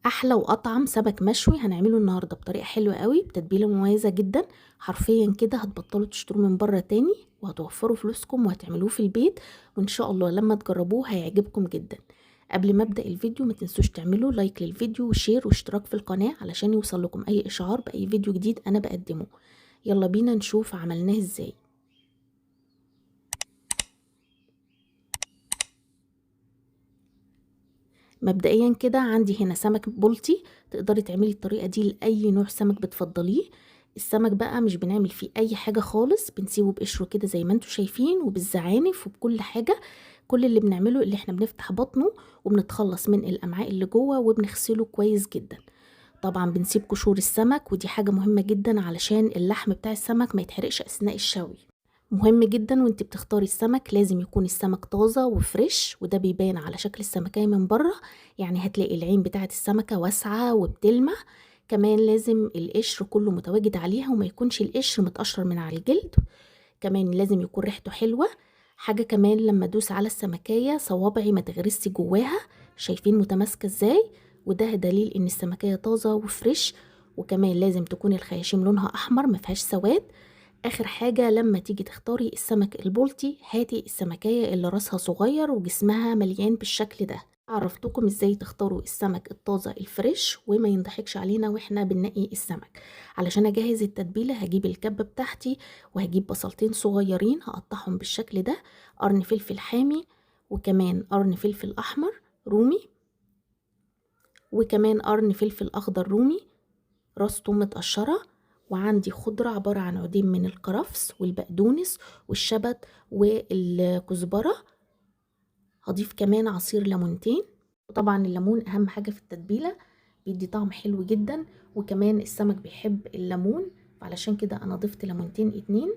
احلى واطعم سمك مشوي هنعمله النهارده بطريقه حلوه قوي بتتبيله مميزه جدا. حرفيا كده هتبطلوا تشتروا من بره تاني، وهتوفروا فلوسكم وهتعملوه في البيت، وان شاء الله لما تجربوه هيعجبكم جدا. قبل ما ابدا الفيديو ما تنسوش تعملوا لايك للفيديو وشير واشتراك في القناه علشان يوصل لكم اي اشعار باي فيديو جديد انا بقدمه. يلا بينا نشوف عملناه ازاي. مبدئيا كده عندي هنا سمك بلطي، تقدري تعملي الطريقة دي لأي نوع سمك بتفضليه. السمك بقى مش بنعمل فيه أي حاجة خالص، بنسيبه بقشره كده زي ما انتوا شايفين وبالزعانف وبكل حاجة. كل اللي بنعمله اللي احنا بنفتح بطنه وبنتخلص من الأمعاء اللي جوه وبنغسله كويس جدا. طبعا بنسيب قشور السمك، ودي حاجة مهمة جدا علشان اللحم بتاع السمك ما يتحرقش أثناء الشوي. مهم جدا وانت بتختاري السمك لازم يكون السمك طازة وفريش، وده بيبان على شكل السمكية من بره. يعني هتلاقي العين بتاعة السمكة واسعة وبتلمع. كمان لازم القشر كله متواجد عليها وما يكونش القشر متقشر من على الجلد. كمان لازم يكون ريحته حلوة. حاجة كمان لما ادوس على السمكية صوابعي ما تغرسي جواها. شايفين متماسكة ازاي؟ وده دليل ان السمكية طازة وفريش. وكمان لازم تكون الخياشيم لونها احمر ما فيهاش سواد. اخر حاجة لما تيجي تختاري السمك البلطي هاتي السمكية اللي راسها صغير وجسمها مليان بالشكل ده. عرفتكم ازاي تختاروا السمك الطازة الفريش وما ينضحكش علينا واحنا بنقي السمك. علشان اجهز التتبيلة هجيب الكبة بتاعتي، وهجيب بصلتين صغيرين هقطعهم بالشكل ده، قرن فلفل حامي، وكمان قرن فلفل احمر رومي، وكمان قرن فلفل اخضر رومي، راس توم متقشرة، وعندي خضرة عبارة عن عودين من الكرفس والبقدونس والشبت والكزبرة. هضيف كمان عصير ليمونتين، وطبعا الليمون اهم حاجة في التتبيلة، بيدي طعم حلو جدا، وكمان السمك بيحب الليمون، فعلشان كده انا ضفت ليمونتين اتنين.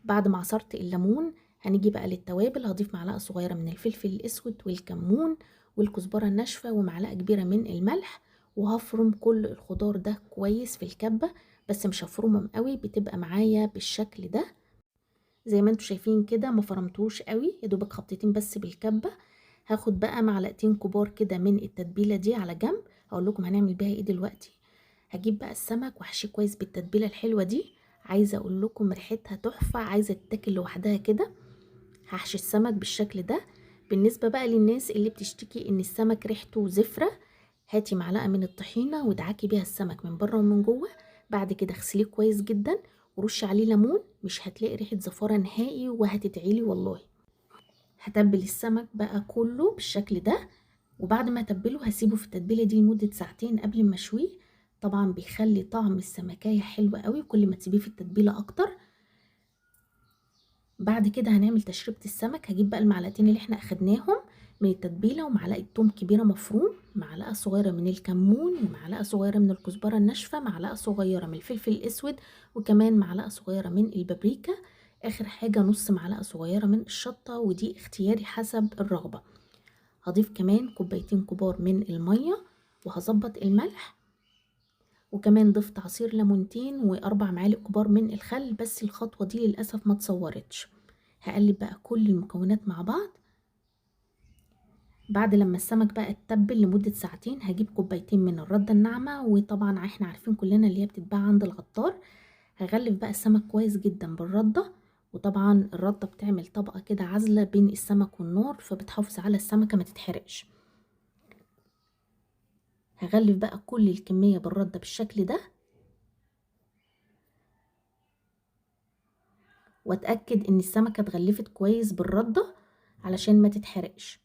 بعد ما عصرت الليمون هنيجي بقى للتوابل. هضيف معلقة صغيرة من الفلفل الاسود والكمون والكزبرة الناشفة ومعلقة كبيرة من الملح، وهفرم كل الخضار ده كويس في الكبة، بس مش هفرمهم قوي، بتبقى معايا بالشكل ده زي ما انتوا شايفين كده. ما فرمتوش قوي، يا دوبك خبطتين بس بالكبة. هاخد بقى معلقتين كبار كده من التتبيلة دي على جنب، هقول لكم هنعمل بيها ايه دلوقتي. هجيب بقى السمك واحشيه كويس بالتتبيلة الحلوة دي. عايزة اقول لكم ريحتها تحفة، عايزة تتاكل لوحدها كده. هحشي السمك بالشكل ده. بالنسبة بقى للناس اللي بتشتكي ان السمك ريحته زفرة، هاتي معلقة من الطحينة وادعكي بيها السمك من بره ومن جوه. بعد كده اغسليه كويس جدا ورشي عليه ليمون، مش هتلاقي ريحة زفارة نهائي وهتدعيلي والله. هتبل السمك بقى كله بالشكل ده، وبعد ما اتبله هسيبه في التتبيله دي لمده ساعتين قبل ما اشويه. طبعا بيخلي طعم السمكية حلو قوي كل ما تسيبيه في التتبيله اكتر. بعد كده هنعمل تشريبة السمك. هجيب بقى المعلقتين اللي احنا اخدناهم من التتبيله، ومعلقه توم كبيره مفروم، معلقه صغيره من الكمون، ومعلقه صغيره من الكزبره الناشفه، معلقه صغيره من الفلفل الاسود، وكمان معلقه صغيره من البابريكا. اخر حاجه نص معلقه صغيره من الشطه، ودي اختياري حسب الرغبه. هضيف كمان كوبايتين كبار من الميه، وهظبط الملح، وكمان ضفت عصير ليمونتين واربع معالق كبار من الخل، بس الخطوه دي للاسف ما اتصورتش. هقلب بقى كل المكونات مع بعض. بعد لما السمك بقى اتبل لمدة ساعتين هجيب كوبايتين من الردة الناعمة، وطبعا احنا عارفين كلنا اللي هي بتتباع عند العطار. هغلف بقى السمك كويس جدا بالردة، وطبعا الردة بتعمل طبقة كده عازلة بين السمك والنار، فبتحافظ على السمكة ما تتحرقش. هغلف بقى كل الكمية بالردة بالشكل ده، واتأكد ان السمكة اتغلفت كويس بالردة علشان ما تتحرقش.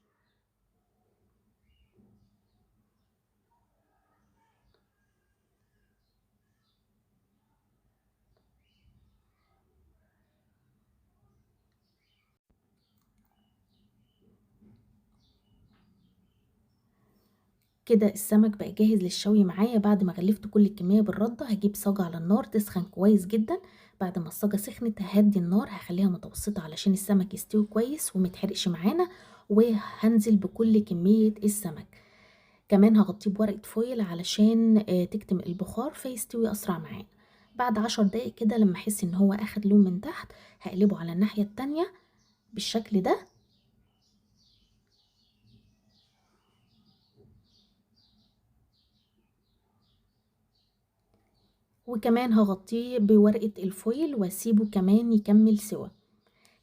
كده السمك بقى جاهز للشوي معايا. بعد ما غلفت كل الكمية بالردة هجيب صاجة على النار تسخن كويس جدا. بعد ما الصاجة سخنت ههدي النار، هخليها متوسطة علشان السمك يستوي كويس ومتحرقش معانا، وهنزل بكل كمية السمك. كمان هغطيه بورقة فويل علشان تكتم البخار فيستوي أسرع معانا. بعد 10 دقايق كده لما احس ان هو اخد لون من تحت هقلبه على الناحية التانية بالشكل ده. وكمان هغطيه بورقة الفويل واسيبه كمان يكمل سوا.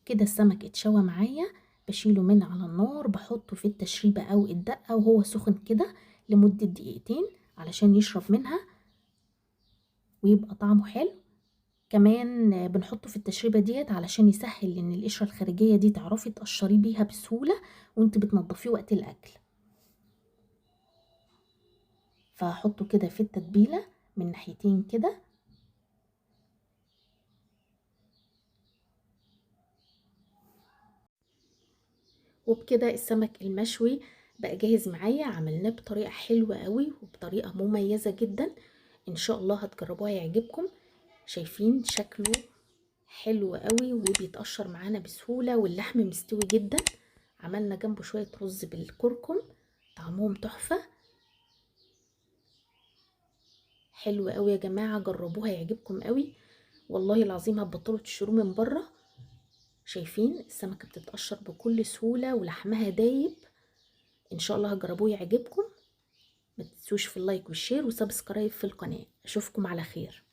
كده السمك اتشوى معايا، بشيله من على النار، بحطه في التشريبة او الدقة وهو سخن كده لمدة دقيقتين علشان يشرب منها ويبقى طعمه حلو. كمان بنحطه في التشريبة ديت علشان يسهل ان القشرة الخارجية دي تعرفي تقشريه بيها بسهولة وانت بتنضفيه وقت الاكل. فهحطه كده في التتبيلة من ناحيتين كده. وبكده السمك المشوي بقى جاهز معايا. عملناه بطريقة حلوة قوي وبطريقة مميزة جدا، ان شاء الله هتجربوها يعجبكم. شايفين شكله حلو قوي وبيتقشر معانا بسهولة واللحم مستوي جدا. عملنا جنبه شوية رز بالكركم، طعمهم تحفة. حلو قوي يا جماعة، جربوها يعجبكم قوي والله العظيم. هتبطلوا تشتروه من بره. شايفين السمكة بتتقشر بكل سهولة ولحمها دايب. ان شاء الله هتجربوه يعجبكم. ما تنسوش في اللايك والشير وسبسكرايب في القناة. اشوفكم على خير.